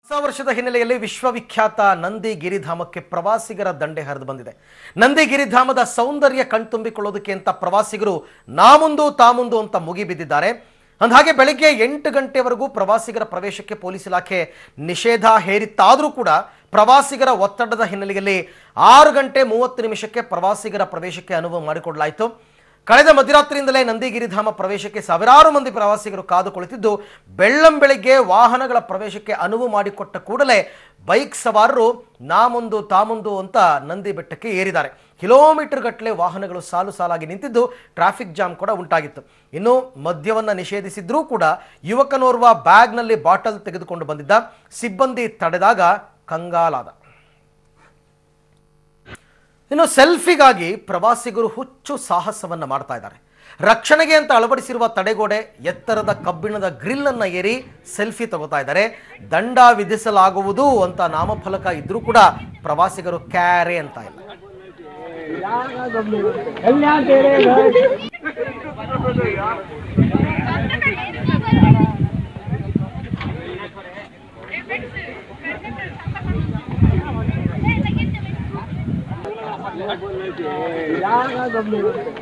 ಹೊಸ ವರ್ಷದ ಹಿನ್ನೆಲೆಯಲ್ಲಿ ವಿಶ್ವವಿಖ್ಯಾತ ನಂದಿ ಗಿರಿಧಾಮಕ್ಕೆ ಪ್ರವಾಸಿಗರ ದಂಡೆ ಹರಿದು ಬಂದಿದೆ. ನಂದಿ ಗಿರಿಧಾಮದ ಸೌಂದರ್ಯ ಕಣ್ತುಂಬಿಕೊಳ್ಳೋದಕ್ಕೆ ಅಂತ ಪ್ರವಾಸಿಗರು ನಾಮುಂದು ತಾಮುಂದು ಅಂತ ಮುಗಿಬಿದ್ದಿದ್ದಾರೆ. ಅಂದಹಾಗೆ ಬೆಳಗ್ಗೆ 8 ಗಂಟೆವರೆಗೂ ಪ್ರವಾಸಿಗರ ಪ್ರವೇಶಕ್ಕೆ ಪೊಲೀಸ್ ಇಲಾಖೆ ನಿಷೇಧ ಹೇರಿತ್ತಾದರೂ ಕೂಡ ಪ್ರವಾಸಿಗರ ಒತ್ತಡದ ಹಿನ್ನೆಲೆಯಲ್ಲಿ 6 ಗಂಟೆ 30 ನಿಮಿಷಕ್ಕೆ ಪ್ರವಾಸಿಗರ ಪ್ರವೇಶಕ್ಕೆ ಅನುವು ಮಾಡಿಕೊಡಲಾಯಿತು. ಕಳೆದ ಮಧ್ಯರಾತ್ರಿಯಿಂದಲೇ ನಂದಿಗಿರಿಧಾಮ ಪ್ರವೇಶಕ್ಕೆ ಸಾವಿರಾರು ಮಂದಿ ಪ್ರವಾಸಿಗರು ಕಾದು ಕುಳಿತಿದ್ದು, ಬೆಳ್ಳಂಬೆಳಗ್ಗೆ ವಾಹನಗಳ ಪ್ರವೇಶಕ್ಕೆ ಅನುವು ಮಾಡಿಕೊಟ್ಟ ಕೂಡಲೇ ಬೈಕ್ ಸವಾರರು ನಾಮುಂದು ತಾಮುಂದು ಅಂತ ನಂದಿ ಬೆಟ್ಟಕ್ಕೆ ಏರಿದ್ದಾರೆ. ಕಿಲೋಮೀಟರ್ ಗಟ್ಟಲೆ ವಾಹನಗಳು ಸಾಲು ಸಾಲಾಗಿ ನಿಂತಿದ್ದು ಟ್ರಾಫಿಕ್ ಜಾಮ್ ಕೂಡ ಉಂಟಾಗಿತ್ತು. ಇನ್ನು ಮದ್ಯವನ್ನು ನಿಷೇಧಿಸಿದ್ರೂ ಕೂಡ ಯುವಕನೋರ್ವ ಬ್ಯಾಗ್ನಲ್ಲಿ ಬಾಟಲ್ ತೆಗೆದುಕೊಂಡು ಬಂದಿದ್ದ. ಸಿಬ್ಬಂದಿ ತಡೆದಾಗ ಕಂಗಾಲಾದ. ಇನ್ನು ಸೆಲ್ಫಿಗಾಗಿ ಪ್ರವಾಸಿಗರು ಹುಚ್ಚು ಸಾಹಸವನ್ನ ಮಾಡ್ತಾ ಇದ್ದಾರೆ. ರಕ್ಷಣೆಗೆ ಅಂತ ಅಳವಡಿಸಿರುವ ತಡೆಗೋಡೆ ಎತ್ತರದ ಕಬ್ಬಿಣದ ಗ್ರಿಲ್ ಅನ್ನ ಏರಿ ಸೆಲ್ಫಿ ತಗೋತಾ ಇದ್ದಾರೆ. ದಂಡ ವಿಧಿಸಲಾಗುವುದು ಅಂತ ನಾಮಫಲಕ ಇದ್ರೂ ಕೂಡ ಪ್ರವಾಸಿಗರು ಕ್ಯಾರೆ ಅಂತ ಇಲ್ಲ.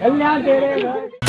कल्याण तेरे घर